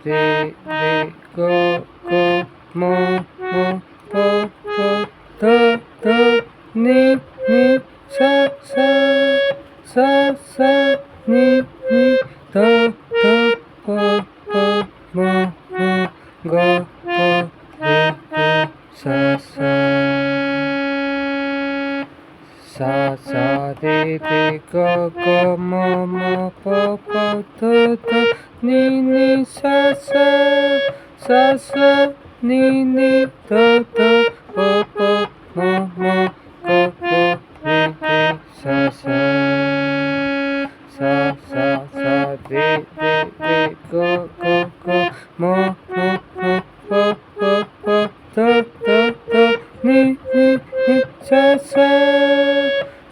রে রে গো গো মো মো পো পো ধো ধো নি নি সা সা সা সা নি নি ধো ধো পো পো মো মো গো গো রে রে সা সা সা সা রে রে গো গো মো মো পো পো ধো ধো নি নি সা সা সা সা নি নি ধো ধো পো পো মো মো গো গো রে রে সা সা সা সা সা রে রে রে গো গো গো মো মো মো পো পো পো ধো ধো ধো নি নি নি সা সা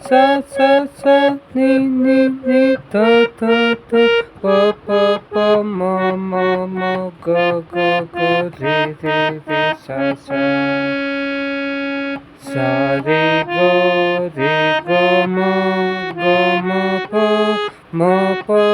সা সা সা নি নি নি ধো ধো ধো পো পো পো মো মো মো গো গো গো রে রে রে সা সা সা রে গো মো পো মো পো